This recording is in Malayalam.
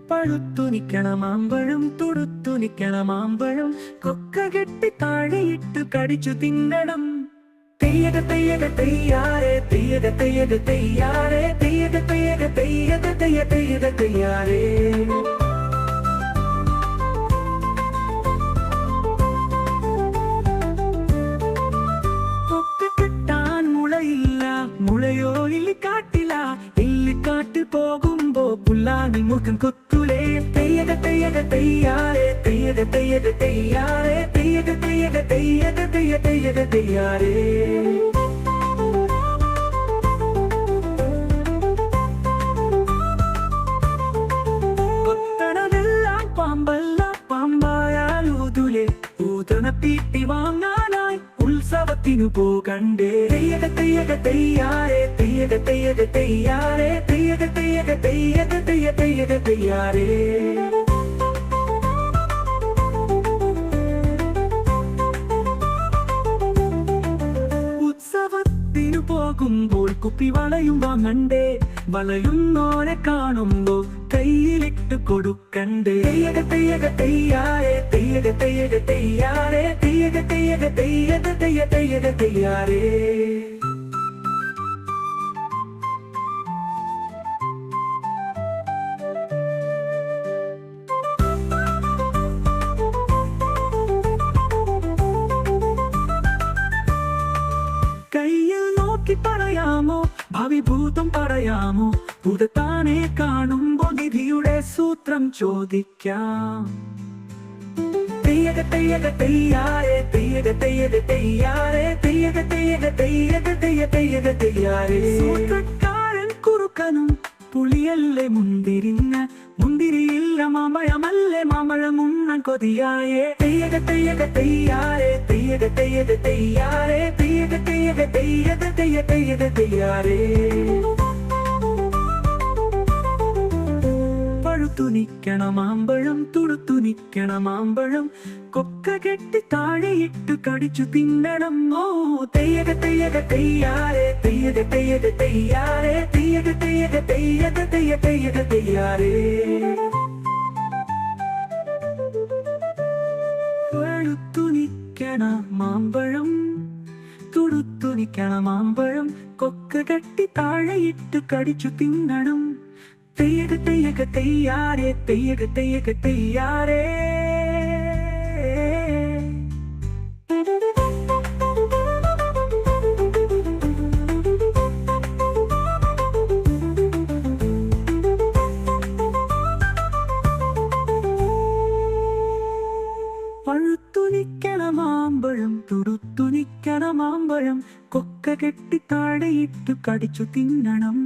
പഴുത്തു നിക്കണ മാമ്പഴം തുടുത്തു നിക്കണ മാമ്പഴം കൊക്ക കെട്ടി താഴെയിട്ട് കടിച്ചു തിന്നണം. തെയ്യക തെയ്യക തെയ്യാറെ തെയ്യക തെയ്യക തെയ്യാറെ തെയ്യക തെയ്യക തെയ്യക തെയ്യ തെയ്യക തെയ്യാറേ. കൊക്ക കെട്ടാൻ മുളയില്ല, മുളയോ ഇല്ലിക്കാട്ടില, ഇല്ലിക്കാട്ടിൽ പോകുമ്പോ പുല്ലാനി മുഖം കൊത്തൂലേ. തെയ്യക തെയ്യക തെയ്യാറെ തെയ്യക തെയ്യക തെയ്യാറെ തെയ്യക തെയ്യക തെയ്യക തെയ്യ തെയ്യക തെയ്യാറേ. കൊത്തണതെല്ലാം പാമ്പല്ല, പാമ്പായാലൂതുലേ. ഊതണ തീട്ടി വാങ്ങാനായി ഉത്സവത്തിനു പോകണ്ടേ. തെയ്യക തെയ്യക തെയ്യാറെ തെയ്യക തെയ്യക തെയ്യാറെ തെയ്യക തെയ്യക തെയ്യക തെയ്യ തെയ്യക തെയ്യാറേ. ഉത്സവത്തിനു പോകുമ്പോൾ കുപ്പി വളയും വാങ്ങണ്ടേ. വളയുന്നോരെ കാണുമ്പോ കയ്യിലിട്ട് കൊടുക്കണ്ടേ. തെയ്യക തെയ്യക തെയ്യാറെ തെയ്യക തെയ്യക തെയ്യാറെ തെയ്യക തെയ്യക തെയ്യക തെയ്യ തെയ്യക തെയ്യാറേ. കയ്യിൽ നോക്കി പറയാമോ, ഭാവി ഭൂതം പറയാമോ. ഭൂതത്താനെ കാണുമ്പോ നിധിയുടെ സൂത്രം ചോദിക്കാം. തെയ്യക തെയ്യക തെയ്യാറെ തെയ്യക തെയ്യക തെയ്യാറെ തെയ്യക തെയ്യക തെയ്യക തെയ്യ തെയ്യക തെയ്യാറേ. സൂത്രക്കാരൻ കുറുക്കനും പുളിയല്ലേ മുന്തിരിങ്ങ, മുന്തിരിയില്ല മാമ്പഴമല്ലേ മാമ്പഴമുണ്ണൻ കൊതിയായേ. തെയ്യക തെയ്യക തെയ്യാറെ തെയ്യക തെയ്യക തെയ്യാറെ തെയ്യക തെയ്യക തെയ്യക തെയ്യ തെയ്യക തെയ്യാറേ. പഴുത്തു നിക്കണ മാമ്പഴം തുടുത്തു നിക്കണ മാമ്പഴം കൊക്ക കെട്ടി താഴെയിട്ട് കടിച്ചു തിന്നണം. ഓ തെയ്യക തെയ്യക തെയ്യാറെ തെയ്യക തെയ്യക തെയ്യാറെ തെയ്യക തെയ്യക തെയ്യക തെയ്യ തെയ്യക തെയ്യാറേ. പഴുത്തു നിക്കണ മാമ്പഴം തുടുത്തു നിക്കണ മാമ്പഴം കൊക്ക കെട്ടി താഴെയിട്ട് കടിച്ചു തിന്നണം. തെയ്യക തെയ്യക തെയ്യാറെ തെയ്യക തെയ്യക തെയ്യാറെ. പഴുത്തു നിക്കണ മാമ്പഴം തുടുത്തു നിക്കണ മാമ്പഴം കൊക്ക കെട്ടി താഴെയിട്ട് കടിച്ചു തിന്നണം.